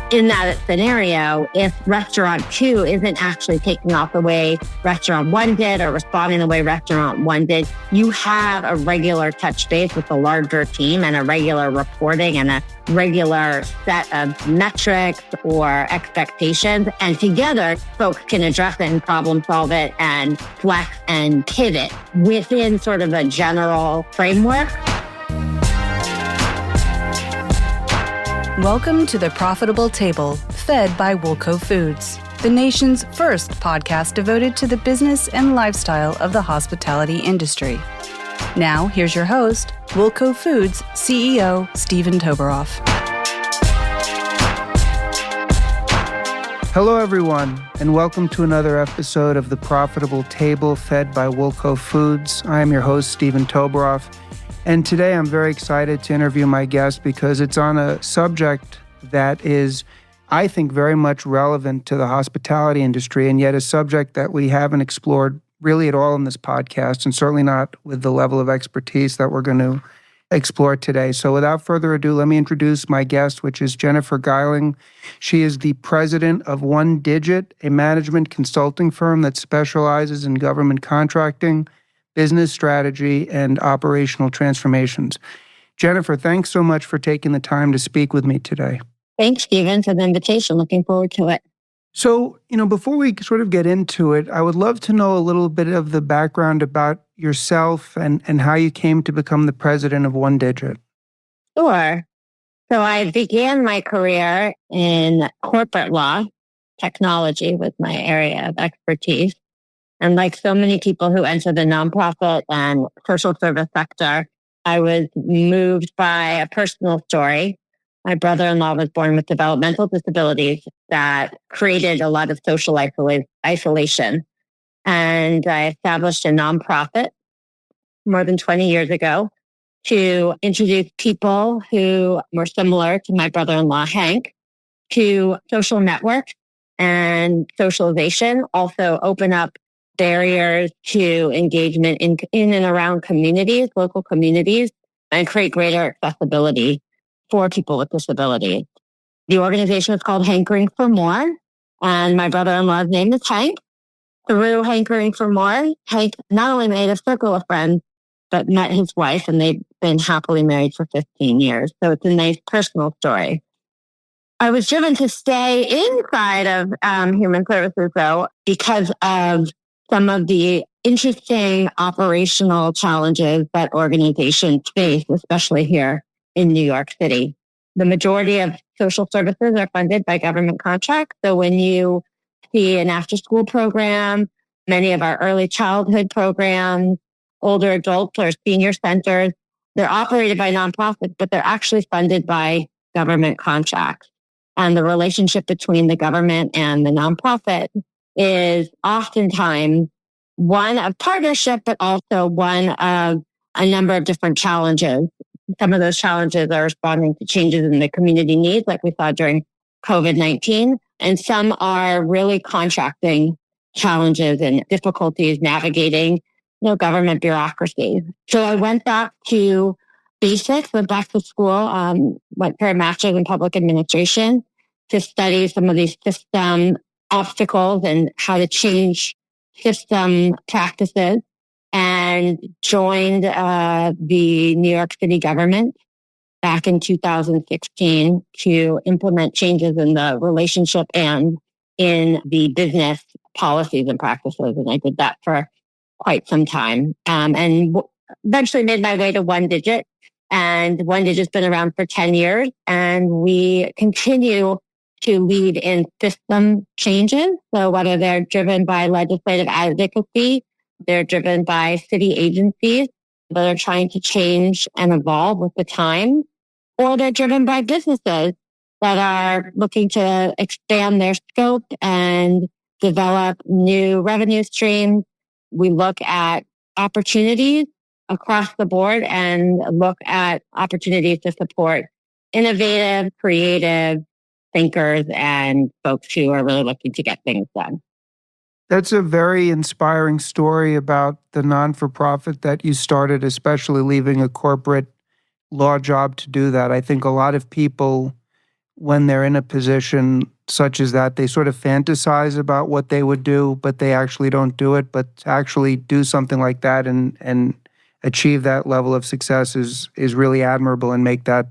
in that scenario, if restaurant 2 isn't actually taking off the way restaurant 1 did or responding the way restaurant 1 did, you have a regular touch base with the larger team and a regular reporting and a regular set of metrics or expectations. And together, folks can address it and problem solve it and flex and pivot within sort of a general framework. Welcome to The Profitable Table, fed by Woolco Foods, the nation's first podcast devoted to the business and lifestyle of the hospitality industry. Now, here's your host, Woolco Foods CEO Steven Toboroff. Hello, everyone, and welcome to another episode of The Profitable Table, fed by Woolco Foods. I am your host, Steven Toboroff. And today I'm very excited to interview my guest because it's on a subject that is, I think, very much relevant to the hospitality industry, and yet a subject that we haven't explored really at all in this podcast, and certainly not with the level of expertise that we're going to explore today. So without further ado, let me introduce my guest, which is Jennifer Geiling. She is the president of 1digit, a management consulting firm that specializes in government contracting, business strategy, and operational transformations. Jennifer, thanks so much for taking the time to speak with me today. Thanks, Steven, for the invitation. Looking forward to it. So, before we sort of get into it, I would love to know a little bit of the background about yourself and how you came to become the president of 1digit. Sure. So I began my career in corporate law. Technology was my area of expertise. And like so many people who enter the nonprofit and social service sector, I was moved by a personal story. My brother-in-law was born with developmental disabilities that created a lot of social isolation. And I established a nonprofit more than 20 years ago to introduce people who were similar to my brother-in-law, Hank, to social networks and socialization, also open up barriers to engagement in and around communities, local communities, and create greater accessibility for people with disabilities. The organization is called Hankering for More, and my brother-in-law's name is Hank. Through Hankering for More, Hank not only made a circle of friends, but met his wife, and they've been happily married for 15 years. So it's a nice personal story. I was driven to stay inside of human services, though, because of some of the interesting operational challenges that organizations face, especially here in New York City. The majority of social services are funded by government contracts. So when you see an after-school program, many of our early childhood programs, older adults or senior centers, they're operated by nonprofits, but they're actually funded by government contracts. And the relationship between the government and the nonprofit is oftentimes one of partnership, but also one of a number of different challenges. Some of those challenges are responding to changes in the community needs, like we saw during COVID-19, and some are really contracting challenges and difficulties navigating, government bureaucracy. So I went back to basics, went back to school, went for a master's in public administration to study some of these system obstacles and how to change system practices, and joined the New York City government back in 2016 to implement changes in the relationship and in the business policies and practices. And I did that for quite some time, and eventually made my way to 1digit. And 1digit's been around for 10 years, and we continue to lead in system changes. So whether they're driven by legislative advocacy, they're driven by city agencies that are trying to change and evolve with the time, or they're driven by businesses that are looking to expand their scope and develop new revenue streams. We look at opportunities across the board and look at opportunities to support innovative, creative thinkers and folks who are really looking to get things done. That's a very inspiring story about the non-for-profit that you started, especially leaving a corporate law job to do that. I think a lot of people when they're in a position such as that, they sort of fantasize about what they would do, but they actually don't do it. But to actually do something like that and achieve that level of success is really admirable, and make that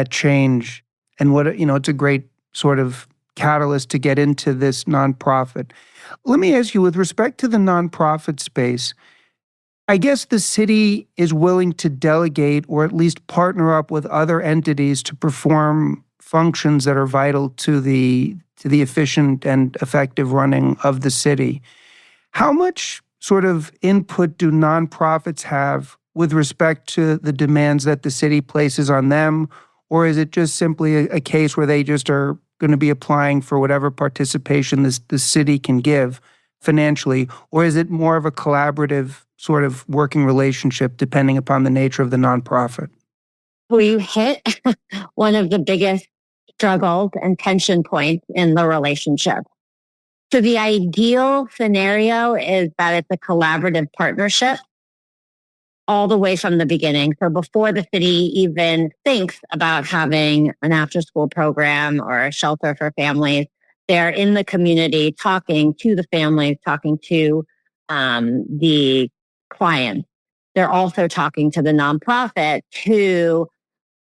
change. And it's a great sort of catalyst to get into this nonprofit. Let me ask you, with respect to the nonprofit space, I guess the city is willing to delegate or at least partner up with other entities to perform functions that are vital to the efficient and effective running of the city. How much sort of input do nonprofits have with respect to the demands that the city places on them? Or is it just simply a case where they just are going to be applying for whatever participation the city can give financially? Or is it more of a collaborative sort of working relationship depending upon the nature of the nonprofit? We hit one of the biggest struggles and tension points in the relationship. So the ideal scenario is that it's a collaborative partnership all the way from the beginning. So before the city even thinks about having an after-school program or a shelter for families, they're in the community talking to the families, talking to the clients. They're also talking to the nonprofit, who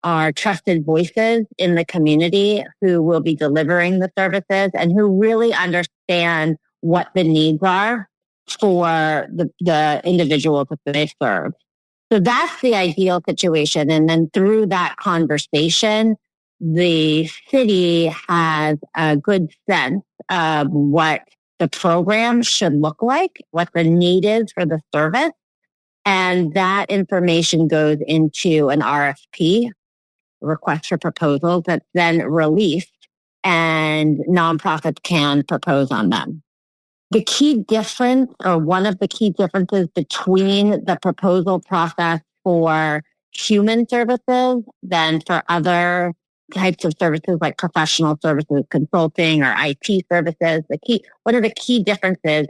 are trusted voices in the community, who will be delivering the services and who really understand what the needs are for the individuals that they serve. So that's the ideal situation. And then through that conversation, the city has a good sense of what the program should look like, what the need is for the service. And that information goes into an RFP, request for proposals, that's then released, and nonprofits can propose on them. The key difference, or one of the key differences between the proposal process for human services than for other types of services like professional services, consulting, or IT services, one of the key differences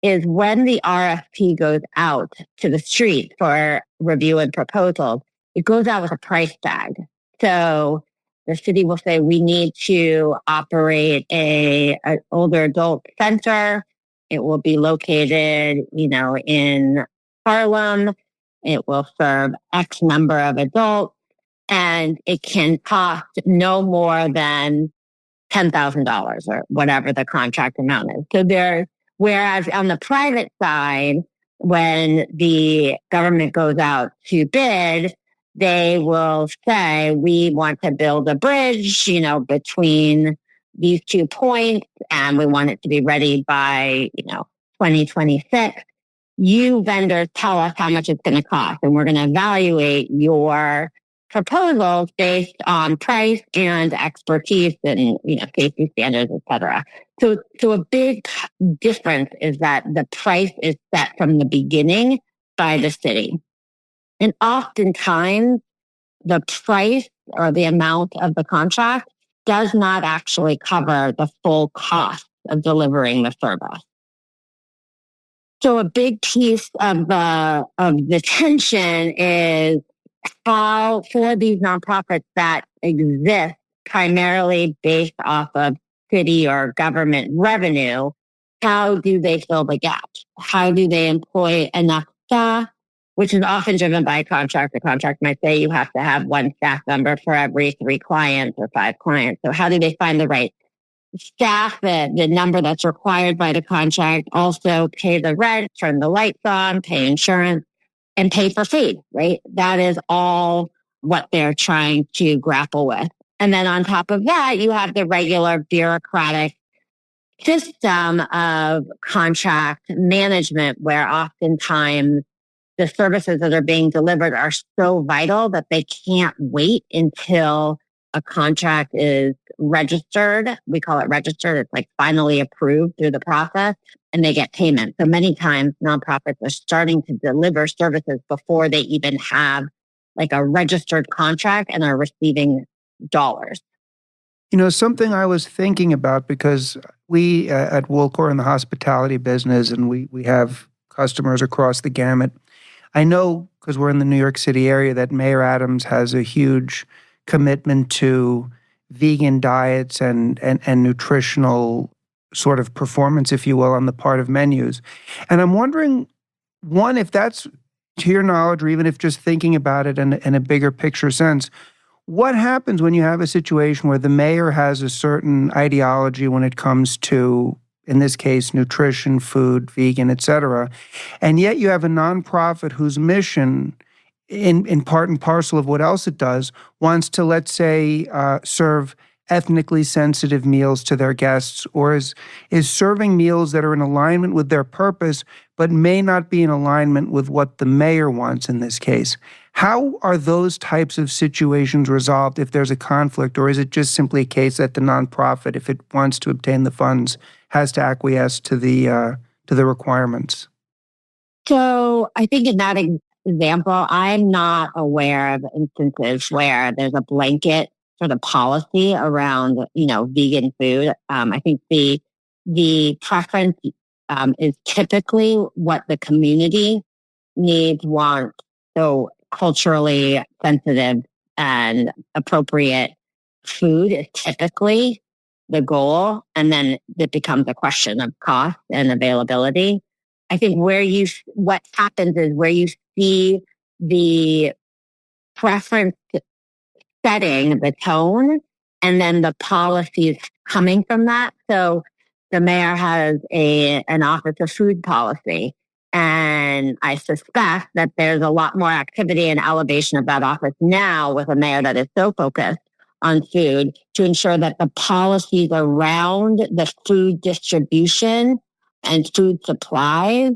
is when the RFP goes out to the street for review and proposals, it goes out with a price tag. So the city will say, we need to operate an older adult center. It will be located, in Harlem. It will serve X number of adults, and it can cost no more than $10,000 or whatever the contract amount is. So whereas on the private side, when the government goes out to bid, they will say, we want to build a bridge, between these 2 points, and we want it to be ready by, 2026. You vendors tell us how much it's going to cost, and we're going to evaluate your proposals based on price and expertise and, safety standards, et cetera. So a big difference is that the price is set from the beginning by the city. And oftentimes, the price or the amount of the contract does not actually cover the full cost of delivering the service. So a big piece of the tension is how, for these nonprofits that exist primarily based off of city or government revenue, how do they fill the gaps? How do they employ enough staff, which is often driven by a contract. The contract might say you have to have one staff member for every 3 clients or 5 clients. So how do they find the right staff, the number that's required by the contract, also pay the rent, turn the lights on, pay insurance, and pay for food, right? That is all what they're trying to grapple with. And then on top of that, you have the regular bureaucratic system of contract management, where oftentimes the services that are being delivered are so vital that they can't wait until a contract is registered. We call it registered. It's like finally approved through the process, and they get payment. So many times nonprofits are starting to deliver services before they even have like a registered contract and are receiving dollars. Something I was thinking about, because we at Woolco are in the hospitality business, and we have customers across the gamut. I know, because we're in the New York City area, that Mayor Adams has a huge commitment to vegan diets and nutritional sort of performance, if you will, on the part of menus. And I'm wondering, one, if that's to your knowledge, or even if just thinking about it in a bigger picture sense, what happens when you have a situation where the mayor has a certain ideology when it comes to, in this case, nutrition, food, vegan, et cetera, and yet you have a nonprofit whose mission, in part and parcel of what else it does, wants to, let's say, serve ethnically sensitive meals to their guests, or is serving meals that are in alignment with their purpose, but may not be in alignment with what the mayor wants in this case. How are those types of situations resolved if there's a conflict, or is it just simply a case that the nonprofit, if it wants to obtain the funds, has to acquiesce to the requirements? So I think in that example, I'm not aware of instances where there's a blanket sort of policy around, vegan food. I think the preference is typically what the community needs, wants. So culturally sensitive and appropriate food is typically the goal. And then it becomes a question of cost and availability. I think what happens is where you see the preference setting the tone and then the policies coming from that. So the mayor has an office of food policy. And I suspect that there's a lot more activity and elevation of that office now with a mayor that is so focused on food to ensure that the policies around the food distribution and food supplies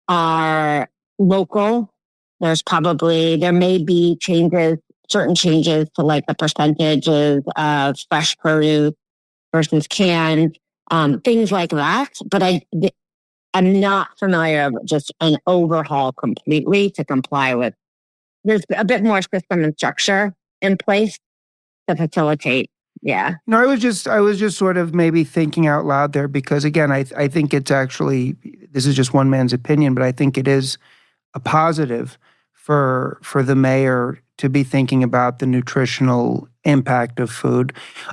are local. There may be certain changes to like the percentages of fresh produce versus canned, things like that. But I'm not familiar with just an overhaul completely to comply with. There's a bit more system and structure in place to facilitate. Yeah. No, I was just sort of maybe thinking out loud there because again, I think it's actually, this is just one man's opinion, but I think it is a positive for the mayor to be thinking about the nutritional impact of food.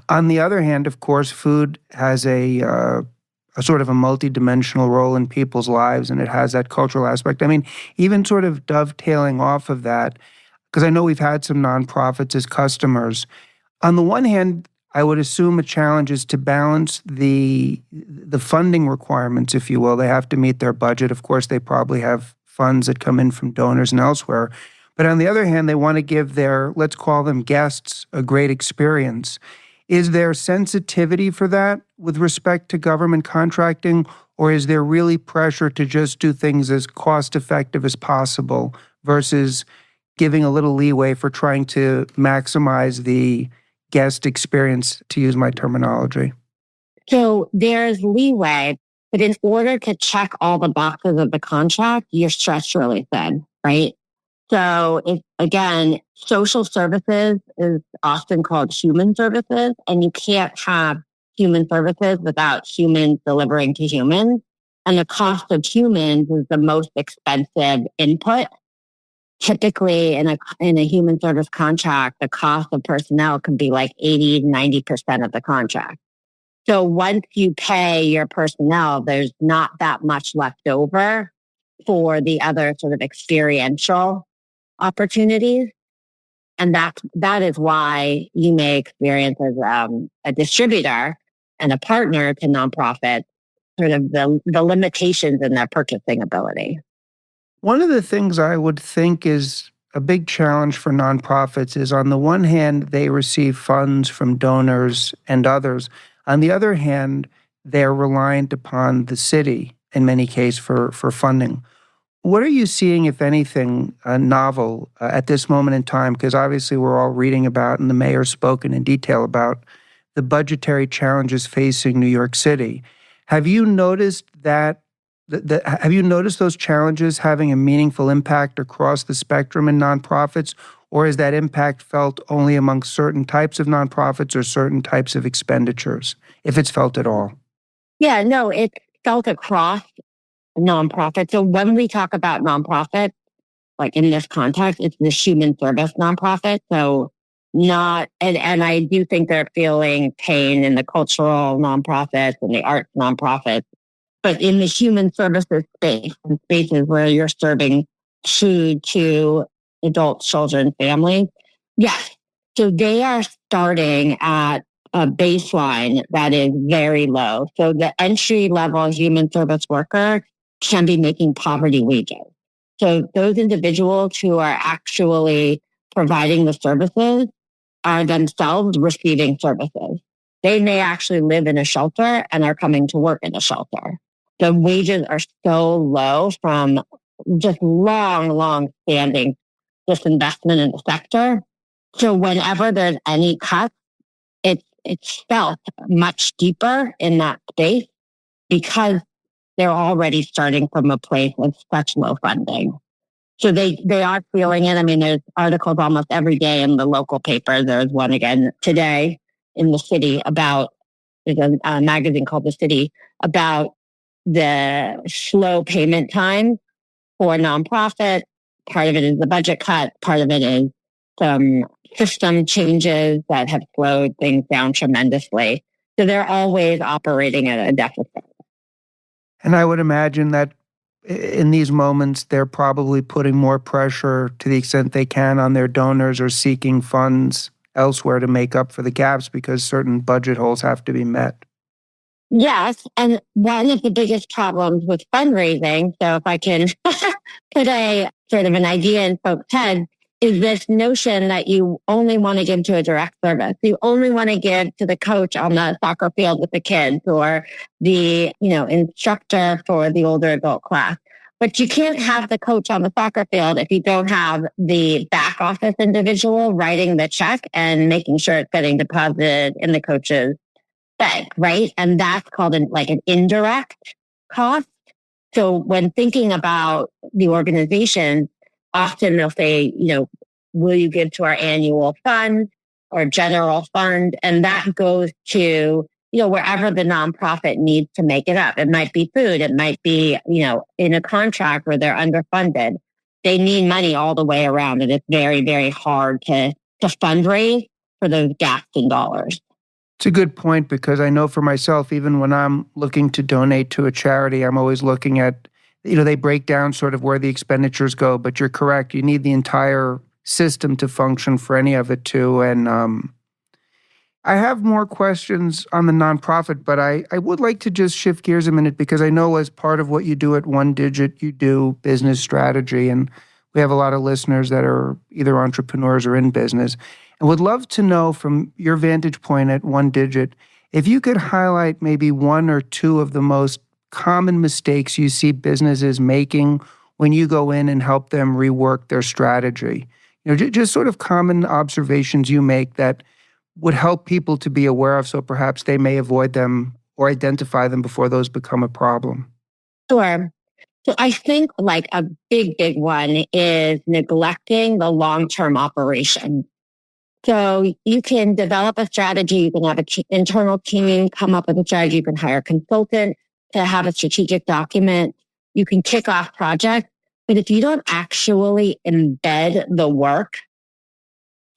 On the other hand, of course, food has a sort of a multidimensional role in people's lives, and it has that cultural aspect. I mean, even sort of dovetailing off of that, because I know we've had some nonprofits as customers. On the one hand, I would assume a challenge is to balance the funding requirements, if you will. They have to meet their budget. Of course, they probably have funds that come in from donors and elsewhere. But on the other hand, they want to give their, let's call them guests, a great experience. Is there sensitivity for that with respect to government contracting, or is there really pressure to just do things as cost-effective as possible versus giving a little leeway for trying to maximize the guest experience, to use my terminology? So there's leeway, but in order to check all the boxes of the contract, you're stretched really thin, right? So again, social services is often called human services, and you can't have human services without humans delivering to humans. And the cost of humans is the most expensive input. Typically in a human service contract, the cost of personnel can be like 80, 90% of the contract. So once you pay your personnel, there's not that much left over for the other sort of experiential opportunities. And that is why you may experience as a distributor and a partner to nonprofits sort of the limitations in their purchasing ability. One of the things I would think is a big challenge for nonprofits is, on the one hand, they receive funds from donors and others. On the other hand, they're reliant upon the city in many cases for funding. What are you seeing, if anything, novel at this moment in time? Because obviously we're all reading about, and the mayor's spoken in detail about, the budgetary challenges facing New York City. Have you noticed that? Have you noticed those challenges having a meaningful impact across the spectrum in nonprofits, or is that impact felt only among certain types of nonprofits or certain types of expenditures, if it's felt at all? Yeah, no, it's felt across nonprofits. So when we talk about nonprofits, like in this context, it's the human service nonprofit. So And I do think they're feeling pain in the cultural nonprofits and the arts nonprofits, but in the human services space, in spaces where you're serving food to adults, children, families, yes. So they are starting at a baseline that is very low. So the entry level human service worker can be making poverty wages. So those individuals who are actually providing the services are themselves receiving services. They may actually live in a shelter and are coming to work in a shelter. The wages are so low from just long standing disinvestment in the sector. So whenever there's any cuts, it's felt much deeper in that space because they're already starting from a place of such low funding. So they are feeling it. I mean, there's articles almost every day in the local paper. There's one again today in the city about, there's a magazine called The City about the slow payment time for nonprofits. Part of it is the budget cut. Part of it is some system changes that have slowed things down tremendously. So they're always operating at a deficit. And I would imagine that in these moments, they're probably putting more pressure to the extent they can on their donors or seeking funds elsewhere to make up for the gaps because certain budget holes have to be met. Yes. And one of the biggest problems with fundraising, so if I can put a sort of an idea in folks' heads, is this notion that you only want to give to a direct service. You only want to give to the coach on the soccer field with the kids or the, instructor for the older adult class. But you can't have the coach on the soccer field if you don't have the back office individual writing the check and making sure it's getting deposited in the coach's bank, right? And that's called an indirect cost. So when thinking about the organization, often they'll say, will you give to our annual fund or general fund? And that goes to, wherever the nonprofit needs to make it up. It might be food. It might be, in a contract where they're underfunded. They need money all the way around. And it's very, very hard to fundraise for those gaps in dollars. It's a good point because I know for myself, even when I'm looking to donate to a charity, I'm always looking at, they break down sort of where the expenditures go, but you're correct. You need the entire system to function for any of it too. And I have more questions on the nonprofit, but I would like to just shift gears a minute because I know as part of what you do at 1digit, you do business strategy. And we have a lot of listeners that are either entrepreneurs or in business. And would love to know from your vantage point at 1digit, if you could highlight maybe one or two of the most common mistakes you see businesses making when you go in and help them rework their strategy. Just sort of common observations you make that would help people to be aware of so perhaps they may avoid them or identify them before those become a problem. Sure. So I think a big one is neglecting the long-term operation. So you can develop a strategy, you can have an internal team come up with a strategy, you can hire a consultant to have a strategic document, you can kick off projects, but if you don't actually embed the work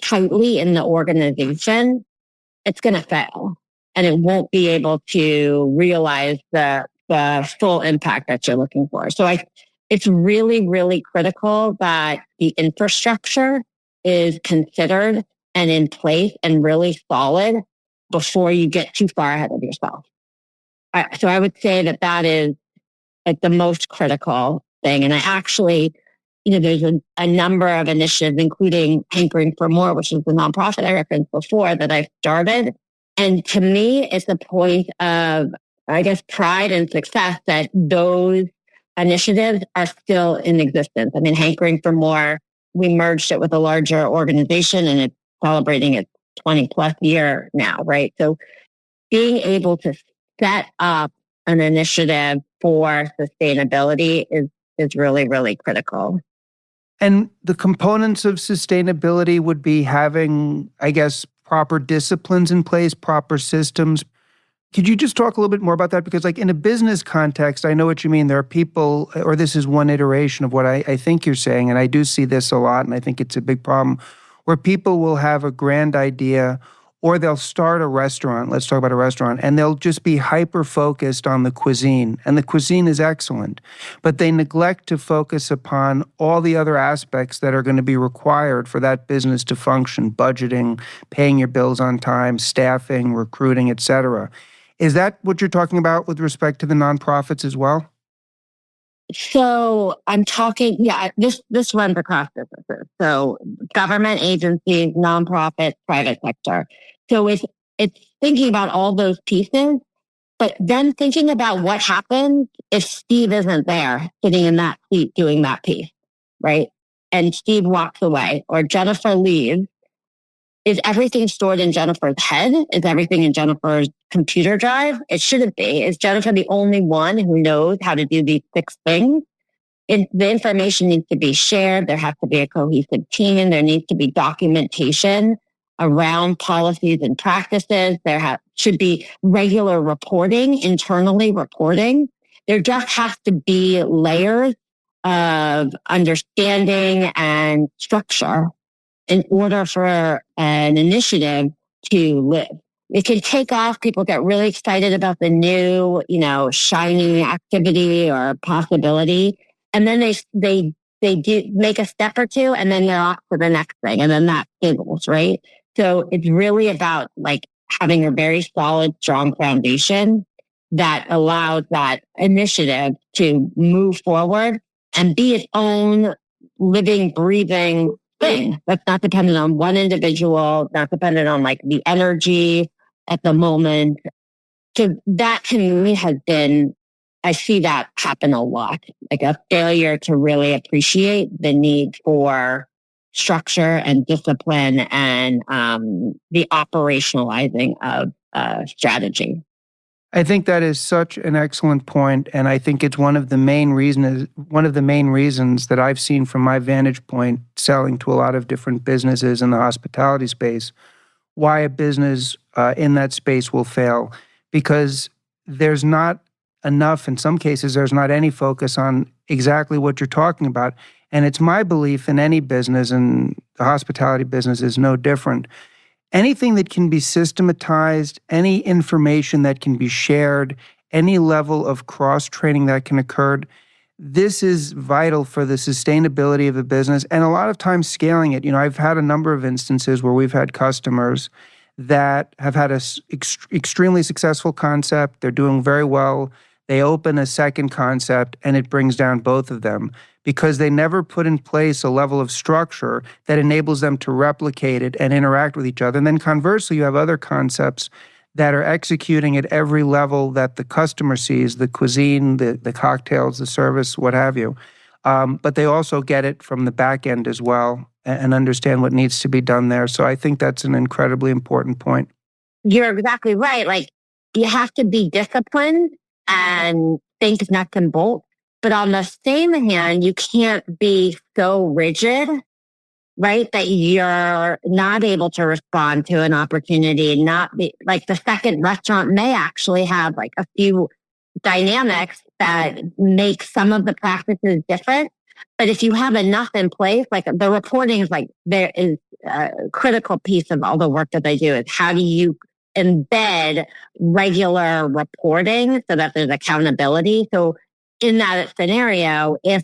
tightly in the organization, it's going to fail and it won't be able to realize the full impact that you're looking for. So it's really, really critical that the infrastructure is considered and in place and really solid before you get too far ahead of yourself. So I would say that is the most critical thing. And I actually, there's a number of initiatives, including Hankering for More, which is the nonprofit I referenced before that I've started. And to me, it's a point of, I guess, pride and success that those initiatives are still in existence. I mean, Hankering for More, we merged it with a larger organization and it's celebrating its 20 plus year now, right? So being able to set up an initiative for sustainability is really, really critical. And the components of sustainability would be having, I guess, proper disciplines in place, proper systems. Could you just talk a little bit more about that? Because in a business context, I know what you mean. There are people, or this is one iteration of what I think you're saying, and I do see this a lot, and I think it's a big problem, where people will have a grand idea or they'll start a restaurant. Let's talk about a restaurant. And they'll just be hyper-focused on the cuisine. And the cuisine is excellent. But they neglect to focus upon all the other aspects that are going to be required for that business to function: budgeting, paying your bills on time, staffing, recruiting, etc. Is that what you're talking about with respect to the nonprofits as well? So I'm talking, this runs across businesses. So government agencies, nonprofits, private sector. So it's thinking about all those pieces, but then thinking about what happens if Steve isn't there sitting in that seat doing that piece, right? And Steve walks away or Jennifer leaves. Is everything stored in Jennifer's head? Is everything in Jennifer's computer drive? It shouldn't be. Is Jennifer the only one who knows how to do these 6 things? The information needs to be shared. There has to be a cohesive team. There needs to be documentation around policies and practices. Should be regular reporting, internally reporting. There just has to be layers of understanding and structure in order for an initiative to live. It can take off. People get really excited about the new, shiny activity or possibility. And then they do make a step or two and then they're off to the next thing. And then that fizzles, right? So it's really about like having a very solid, strong foundation that allows that initiative to move forward and be its own living, breathing thing that's not dependent on one individual, not dependent on like the energy at the moment. So that to me has been, I see that happen a lot, like a failure to really appreciate the need for structure and discipline and the operationalizing of strategy. I think that is such an excellent point, and I think it's one of the main reasons that I've seen from my vantage point, selling to a lot of different businesses in the hospitality space, why a business in that space will fail, because there's not enough. In some cases, there's not any focus on exactly what you're talking about, and it's my belief in any business, and the hospitality business is no different. Anything that can be systematized, any information that can be shared, any level of cross-training that can occur, this is vital for the sustainability of a business and a lot of times scaling it. I've had a number of instances where we've had customers that have had an extremely successful concept. They're doing very well. They open a second concept and it brings down both of them, because they never put in place a level of structure that enables them to replicate it and interact with each other. And then conversely, you have other concepts that are executing at every level that the customer sees, the cuisine, the cocktails, the service, what have you. But they also get it from the back end as well and understand what needs to be done there. So I think that's an incredibly important point. You're exactly right. Like, you have to be disciplined and think nuts and bolts. But on the same hand, you can't be so rigid, right, that you're not able to respond to an opportunity. Not be like the second restaurant may actually have like a few dynamics that make some of the practices different. But if you have enough in place, like the reporting is like, there is a critical piece of all the work that they do is how do you embed regular reporting so that there's accountability. So in that scenario, if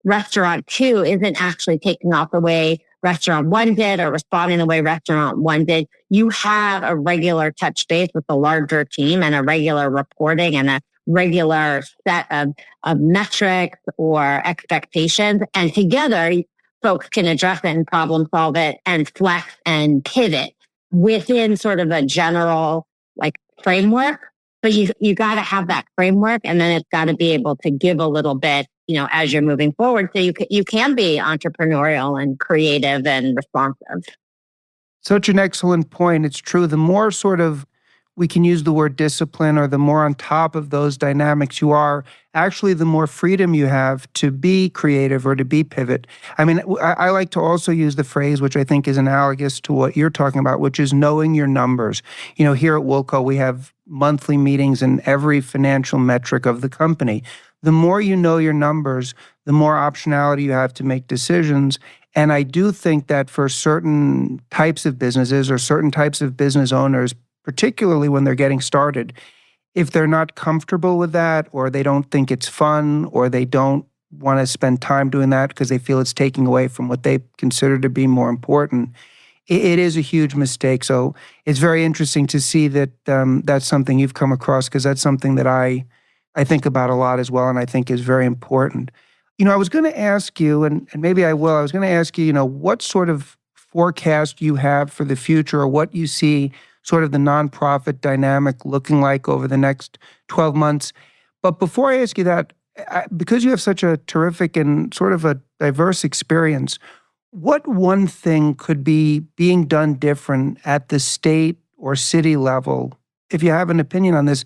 restaurant 2 isn't actually taking off the way restaurant 1 did or responding the way restaurant 1 did, you have a regular touch base with the larger team and a regular reporting and a regular set of metrics or expectations. And together, folks can address it and problem solve it and flex and pivot within sort of a general like framework. But you got to have that framework, and then it's got to be able to give a little bit, as you're moving forward. So you can be entrepreneurial and creative and responsive. Such an excellent point. It's true. The more sort of we can use the word discipline, or the more on top of those dynamics you are, actually the more freedom you have to be creative or to be pivot. I mean, I like to also use the phrase, which I think is analogous to what you're talking about, which is knowing your numbers. Here at Woolco, we have monthly meetings in every financial metric of the company. The more you know your numbers, the more optionality you have to make decisions. And I do think that for certain types of businesses or certain types of business owners, particularly when they're getting started, if they're not comfortable with that, or they don't think it's fun, or they don't want to spend time doing that because they feel it's taking away from what they consider to be more important, it is a huge mistake. So it's very interesting to see that that's something you've come across, because that's something that I think about a lot as well, and I think is very important. I was going to ask you, and maybe I will, I was going to ask you, what sort of forecast you have for the future, or what you see sort of the nonprofit dynamic looking like over the next 12 months. But before I ask you that, because you have such a terrific and sort of a diverse experience, what one thing could be being done different at the state or city level? If you have an opinion on this,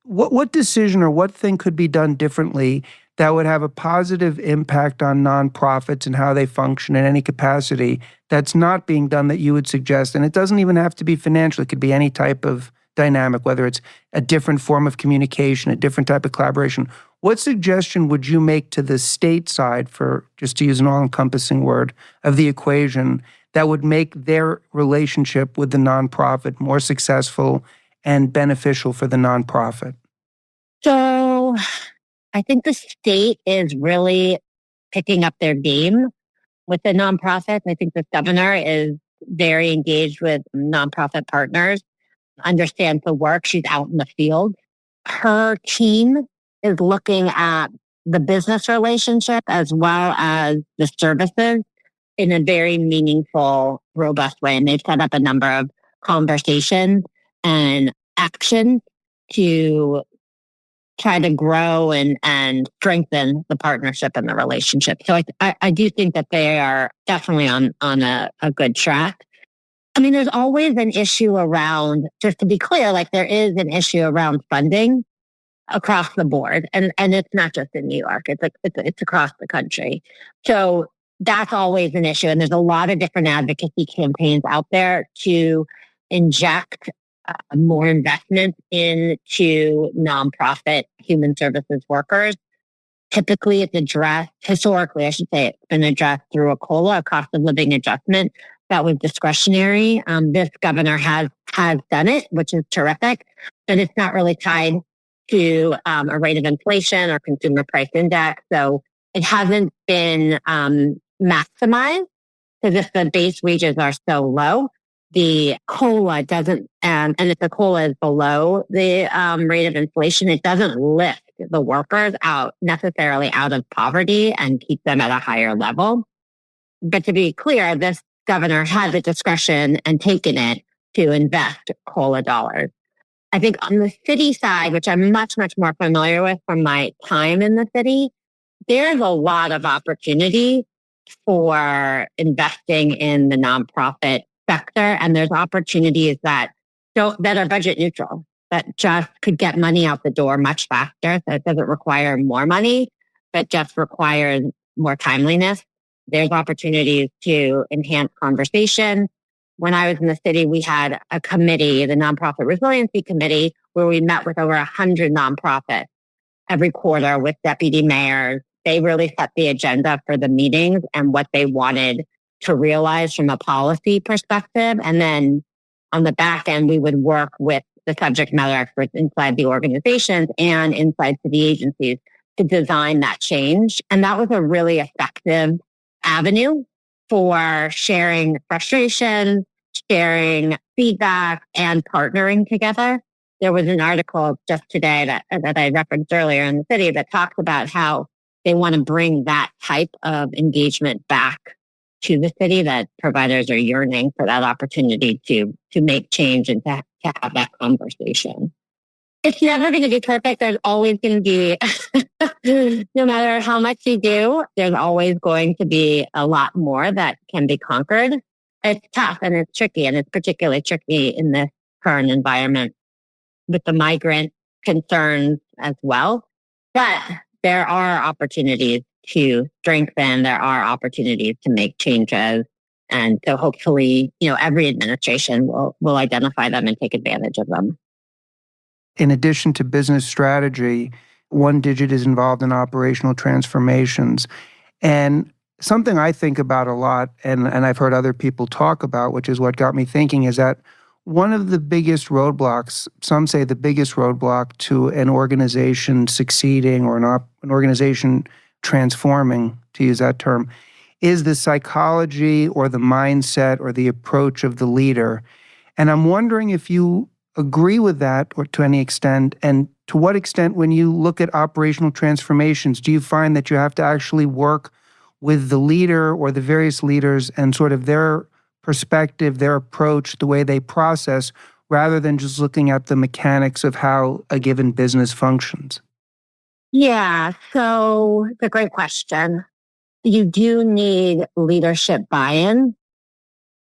what decision or what thing could be done differently that would have a positive impact on nonprofits and how they function in any capacity that's not being done that you would suggest? And it doesn't even have to be financial. It could be any type of dynamic, whether it's a different form of communication, a different type of collaboration. What suggestion would you make to the state side, for just to use an all-encompassing word, of the equation that would make their relationship with the nonprofit more successful and beneficial for the nonprofit? So I think the state is really picking up their game with the nonprofit. I think the governor is very engaged with nonprofit partners, understands the work. She's out in the field. Her team is looking at the business relationship as well as the services in a very meaningful, robust way. And they've set up a number of conversations and actions to try to grow and strengthen the partnership and the relationship. So I do think that they are definitely on a good track. I mean, there's always an issue around, just to be clear, like there is an issue around funding across the board. And it's not just in New York, it's across the country. So that's always an issue. And there's a lot of different advocacy campaigns out there to inject more investment into nonprofit human services workers. Typically, it's addressed, historically, I should say, it's been addressed through a COLA, a cost of living adjustment that was discretionary. This governor has done it, which is terrific, but it's not really tied to a rate of inflation or consumer price index. So it hasn't been maximized, because if the base wages are so low, the COLA doesn't, and if the COLA is below the rate of inflation, it doesn't lift the workers necessarily out of poverty and keep them at a higher level. But to be clear, this governor had the discretion and taken it to invest COLA dollars. I think on the city side, which I'm much, much more familiar with from my time in the city, there's a lot of opportunity for investing in the nonprofit sector. And there's opportunities that are budget neutral, that just could get money out the door much faster. So it doesn't require more money, but just requires more timeliness. There's opportunities to enhance conversation. When I was in the city, we had a committee, the Nonprofit Resiliency Committee, where we met with over 100 nonprofits every quarter with deputy mayors. They really set the agenda for the meetings and what they wanted to realize from a policy perspective. And then on the back end, we would work with the subject matter experts inside the organizations and inside city agencies to design that change. And that was a really effective avenue for sharing frustration, sharing feedback, and partnering together. There was an article just today that I referenced earlier in the city that talks about how they want to bring that type of engagement back to the city, that providers are yearning for that opportunity to make change and to have that conversation. It's never going to be perfect. There's always going to be, no matter how much you do, there's always going to be a lot more that can be conquered. It's tough and it's tricky, and it's particularly tricky in this current environment with the migrant concerns as well. But there are opportunities to strengthen. There are opportunities to make changes. And so hopefully, every administration will identify them and take advantage of them. In addition to business strategy, 1digit is involved in operational transformations. And something I think about a lot, and I've heard other people talk about, which is what got me thinking, is that one of the biggest roadblocks, some say the biggest roadblock to an organization succeeding or an organization transforming, to use that term, is the psychology or the mindset or the approach of the leader. And I'm wondering if you agree with that or to any extent, and to what extent when you look at operational transformations, do you find that you have to actually work with the leader or the various leaders and sort of their perspective, their approach, the way they process, rather than just looking at the mechanics of how a given business functions? Yeah, so it's a great question. You do need leadership buy-in.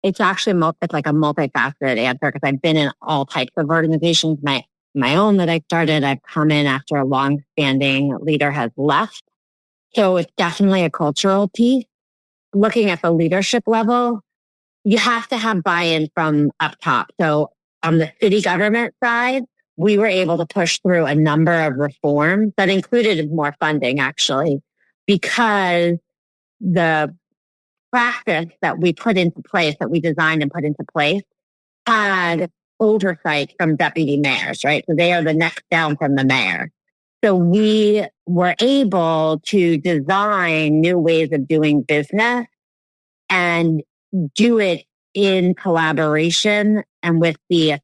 It's actually it's like a multifaceted answer because I've been in all types of organizations. My own that I started, I've come in after a long-standing leader has left. So it's definitely a cultural piece. Looking at the leadership level, you have to have buy-in from up top. So on the city government side, we were able to push through a number of reforms that included more funding, actually, because the practice that we put into place, that we designed and put into place, had oversight from deputy mayors, right? So they are the next down from the mayor. So we were able to design new ways of doing business and do it in collaboration and with the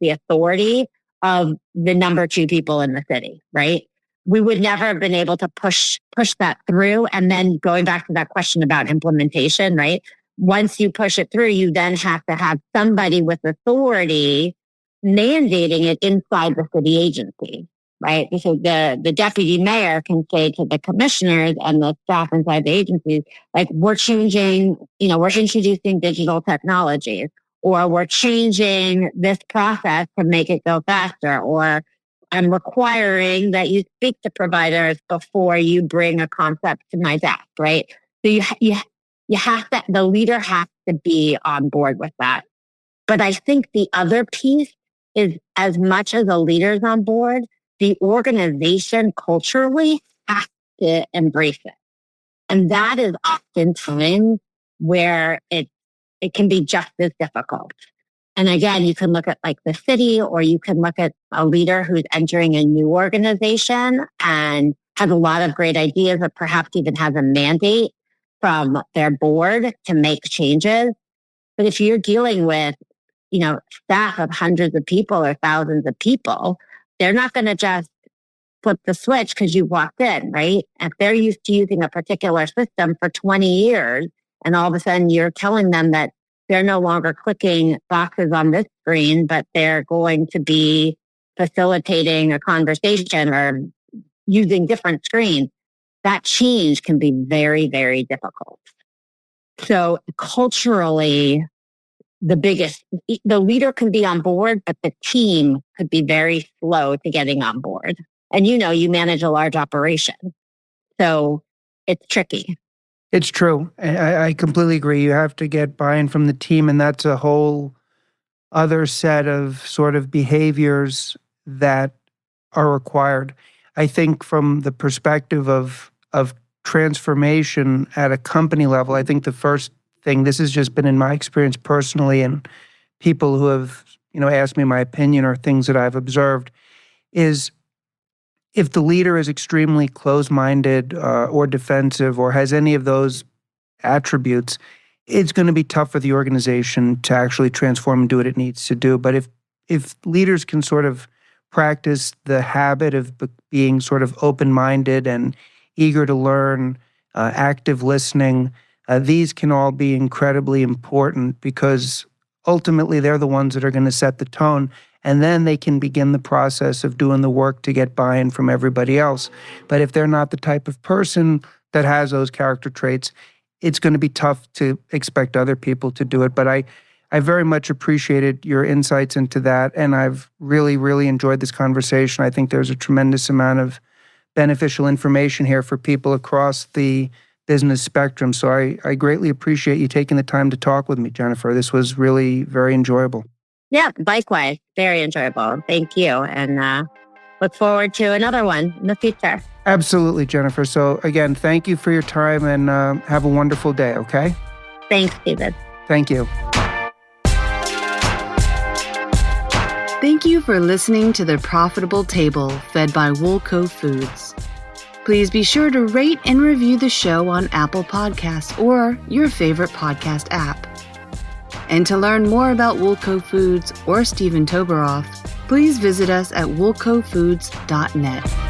authority of the number two people in the city, right? We would never have been able to push that through. And then going back to that question about implementation, right? Once you push it through, you then have to have somebody with authority mandating it inside the city agency, right? So the deputy mayor can say to the commissioners and the staff inside the agencies, like, we're changing, we're introducing digital technologies, or we're changing this process to make it go faster, or I'm requiring that you speak to providers before you bring a concept to my desk, right? So you have to, the leader has to be on board with that. But I think the other piece is, as much as a leader's on board, the organization culturally has to embrace it. And that is oftentimes where it can be just as difficult. And again, you can look at like the city, or you can look at a leader who's entering a new organization and has a lot of great ideas, or perhaps even has a mandate from their board to make changes. But if you're dealing with, staff of hundreds of people or thousands of people, they're not going to just flip the switch because you walked in, right? If they're used to using a particular system for 20 years, and all of a sudden you're telling them that they're no longer clicking boxes on this screen, but they're going to be facilitating a conversation or using different screens, that change can be very, very difficult. So culturally, the leader can be on board, but the team could be very slow to getting on board. And you manage a large operation, so it's tricky. It's true. I completely agree. You have to get buy-in from the team, and that's a whole other set of sort of behaviors that are required. I think from the perspective of transformation at a company level, I think the first thing, this has just been in my experience personally, and people who have asked me my opinion or things that I've observed, is if the leader is extremely close-minded or defensive or has any of those attributes, it's going to be tough for the organization to actually transform and do what it needs to do. But if leaders can sort of practice the habit of being sort of open-minded and eager to learn, active listening, these can all be incredibly important, because ultimately they're the ones that are going to set the tone. And then they can begin the process of doing the work to get buy-in from everybody else. But if they're not the type of person that has those character traits, it's going to be tough to expect other people to do it. But I very much appreciated your insights into that, and I've really, really enjoyed this conversation. I think there's a tremendous amount of beneficial information here for people across the business spectrum. So I greatly appreciate you taking the time to talk with me, Jennifer. This was really very enjoyable. Yeah, likewise. Very enjoyable. Thank you. And look forward to another one in the future. Absolutely, Jennifer. So again, thank you for your time and have a wonderful day, okay? Thanks, Steven. Thank you. Thank you for listening to The Profitable Table, fed by Woolco Foods. Please be sure to rate and review the show on Apple Podcasts or your favorite podcast app. And to learn more about Woolco Foods or Steven Toboroff, please visit us at woolcofoods.net.